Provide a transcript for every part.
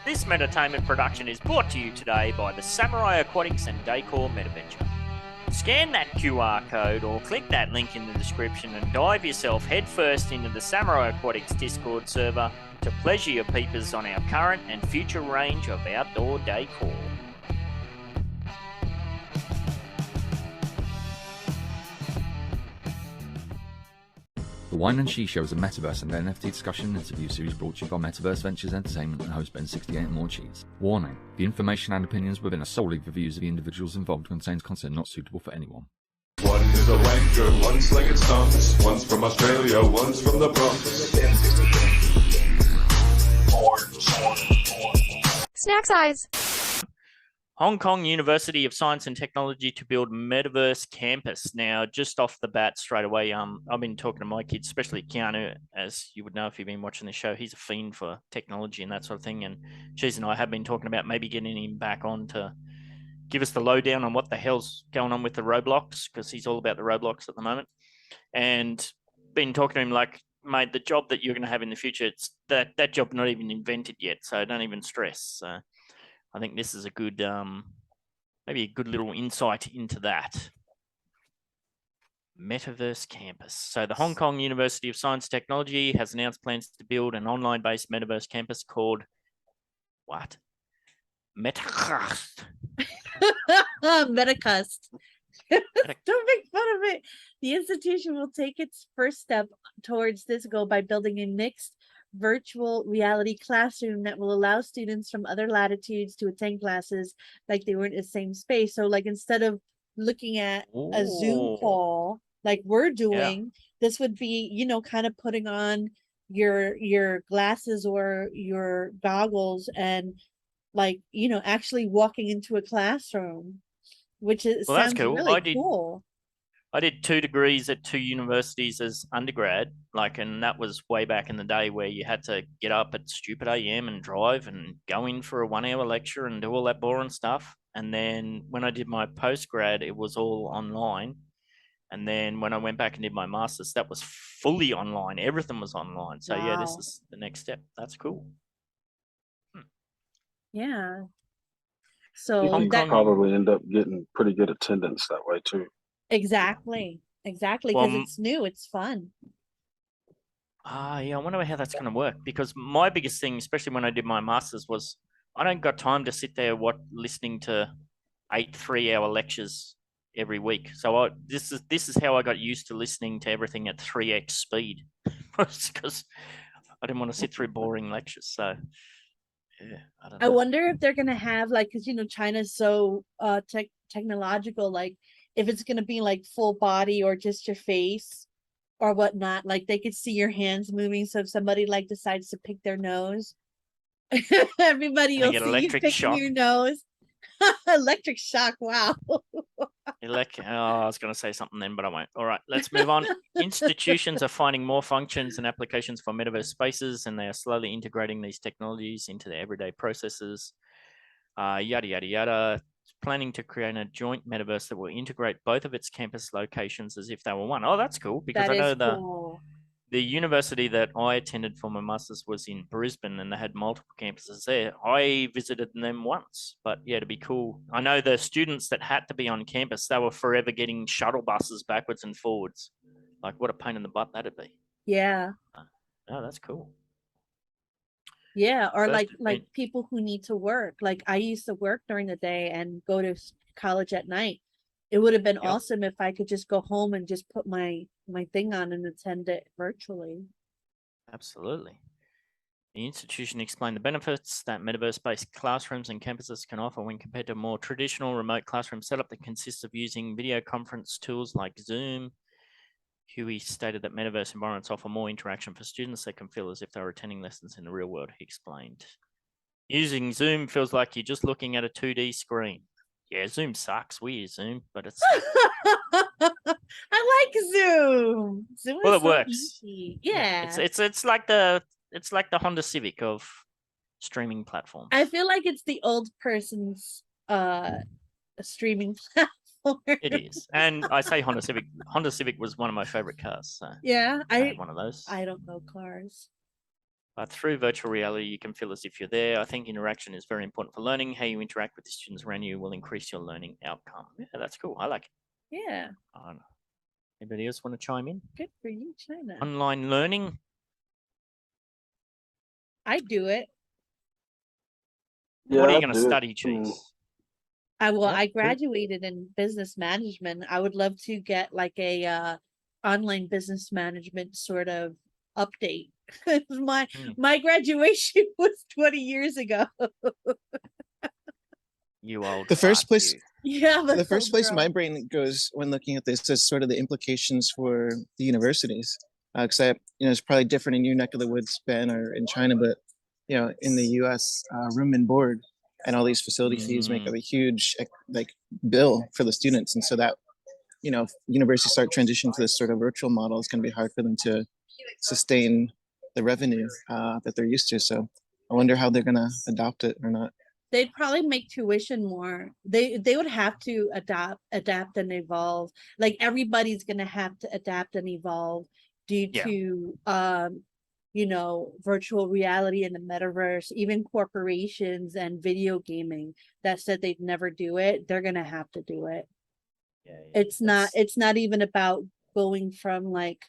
This Meditainment production is brought to you today by the Samurai Aquatics and Decor Metaventure. Scan that QR code or click that link in the description and dive yourself headfirst into the Samurai Aquatics Discord server to pleasure your peepers on our current and future range of outdoor decor. The Whine and Cheese show is a Metaverse and NFT discussion and interview series brought to you by Metaverse Ventures Entertainment and host BEN68 and Morecheese. Warning: the information and opinions within are solely the views of the individuals involved and contains content not suitable for anyone. One is a wanker, one's slinging stunts, one's from Australia, one's from the Bronx. Snack size. Hong Kong University of Science and Technology to build Metaverse campus. Now, just off the bat, straight away, I've been talking to my kids, especially Keanu, as you would know if you've been watching the show. He's a fiend for technology and that sort of thing. And Cheese and I have been talking about maybe getting him back on to give us the lowdown on what the hell's going on with the Roblox, because he's all about the Roblox at the moment. And been talking to him like, mate, the job that you're going to have in the future, it's that job not even invented yet, so don't even stress. So I think this is a good, maybe a good little insight into that. Metaverse campus. So the Hong Kong University of Science and Technology has announced plans to build an online-based Metaverse campus called what? Metaverse. Metacust. Don't make fun of it. The institution will take its first step towards this goal by building a mixed virtual reality classroom that will allow students from other latitudes to attend classes like they were in the same space. So like instead of looking at a Zoom call like we're doing, this would be, you know, kind of putting on your glasses or your goggles and like, you know, actually walking into a classroom, which is sounds that's cool. really cool. I did 2 degrees at 2 universities as undergrad, like, and that was way back in the day where you had to get up at stupid AM and drive and go in for a 1-hour lecture and do all that boring stuff. And then when I did my postgrad, it was all online. And then when I went back and did my master's, that was fully online. Everything was online. So yeah, this is the next step. That's cool. Yeah. So you that probably end up getting pretty good attendance that way too. exactly, because it's new, it's fun. Yeah, I wonder how that's going to work, because my biggest thing, especially when I did my master's, was I don't got time to sit there listening to 8 3-hour lectures every week. So this is how I got used to listening to everything at 3x speed, because I didn't want to sit through boring lectures. So yeah, I wonder if they're gonna have like, because you know China's so technological, like if it's gonna be like full body or just your face or whatnot, like they could see your hands moving. So if somebody like decides to pick their nose, everybody will see you picking your nose. Electric shock, wow. I was going to say something then, but I won't. All right, let's move on. Institutions are finding more functions and applications for metaverse spaces, and they are slowly integrating these technologies into their everyday processes. Yada, yada, yada. Planning to create a joint metaverse that will integrate both of its campus locations as if they were one. Oh, that's cool, because I know the university that I attended for my master's was in Brisbane, and they had multiple campuses there. I visited them once, but yeah, it'd be cool. I know the students that had to be on campus, they were forever getting shuttle buses backwards and forwards. Like, what a pain in the butt that'd be. Yeah. Oh, that's cool. Yeah, or like people who need to work. Like I used to work during the day and go to college at night. It would have been awesome if I could just go home and just put my thing on and attend it virtually. Absolutely. The institution explained the benefits that metaverse-based classrooms and campuses can offer when compared to a more traditional remote classroom setup that consists of using video conference tools like Zoom. Huey stated that metaverse environments offer more interaction for students that can feel as if they were attending lessons in the real world, he explained. Using Zoom feels like you're just looking at a 2D screen. Yeah, Zoom sucks. We use Zoom, but it's... I like Zoom. Zoom well, is it works. Easy. Yeah. It's like the Honda Civic of streaming platforms. I feel like it's the old person's streaming platform. It is. And I say Honda Civic. Honda Civic was one of my favorite cars. So yeah, I had one of those. I don't know cars. Through virtual reality, you can feel as if you're there. I think interaction is very important for learning. How you interact with the students around you will increase your learning outcome. Yeah, that's cool. I like it. Yeah, Anybody else want to chime in? good for you, China. Online learning. I do it. What are Yeah, you I going to do it. study, Cheese? I graduated in business management. I would love to get like a online business management sort of update. My graduation was 20 years ago. You old. The first fart, place- you. Yeah, The first so place my gross. brain goes when looking at this is sort of the implications for the universities. Because it's probably different in your neck of the woods, Ben, or in China, but in the U.S., room and board and all these facility fees make up a huge like bill for the students, and so that if universities start transitioning to this sort of virtual model, it's going to be hard for them to sustain the revenue that they're used to. So I wonder how they're going to adopt it or not. They'd probably make tuition more. They would have to adapt and evolve. Like everybody's gonna have to adapt and evolve due to virtual reality and the metaverse. Even corporations and video gaming that said they'd never do it, they're gonna have to do it. Yeah, It's not even about going from like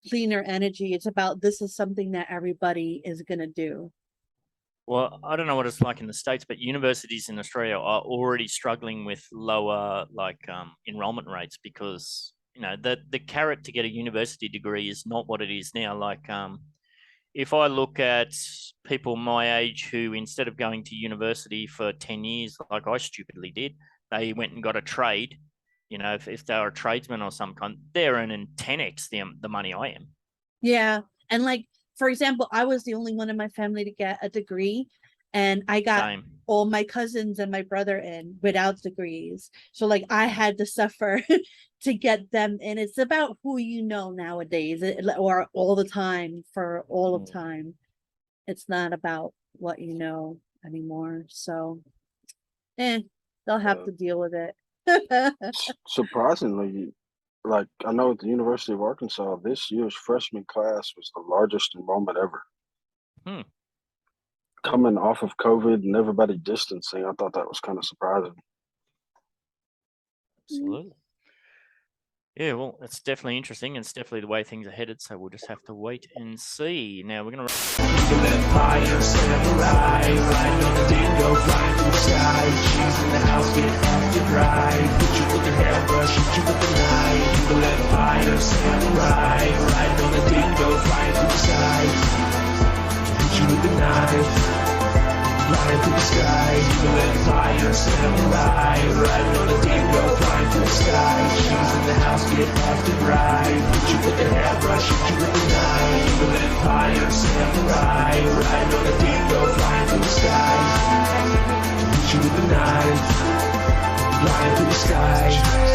cleaner energy. It's about this is something that everybody is gonna do. Well, I don't know what it's like in the States, but universities in Australia are already struggling with lower enrollment rates because the carrot to get a university degree is not what it is now. Like if I look at people my age who instead of going to university for 10 years, like I stupidly did, they went and got a trade. If they're a tradesman or some kind, they're earning 10x the money I am. Yeah, and like, for example, I was the only one in my family to get a degree, and I got Same. all my cousins and my brother in without degrees. So like I had to suffer to get them in. It's about who you know nowadays, or all the time for all of time. It's not about what you know anymore. So, they'll have to deal with it. Surprisingly, like I know at the University of Arkansas, this year's freshman class was the largest enrollment ever. Coming off of COVID and everybody distancing, I thought that was kind of surprising. Absolutely. Yeah, well, it's definitely interesting. It's definitely the way things are headed. So we'll just have to wait and see. Now we're going to. Fire, samurai, ride on the dingo, flying through the sky. Cheese in the house, get off the drive. Hit you with the hairbrush, hit you with the knife. You let fire, samurai, ride on the dingo, flying through the sky. Hit you with the knife. Flying through the sky, you let fire, samurai, riding on a dingo, flying through the sky. Cheese in the house, get off the drive. Hit you with the hairbrush, hit you with the knife. You let fire, samurai, riding on a dingo, flying through the sky. Hit you with the knife, flying through the sky.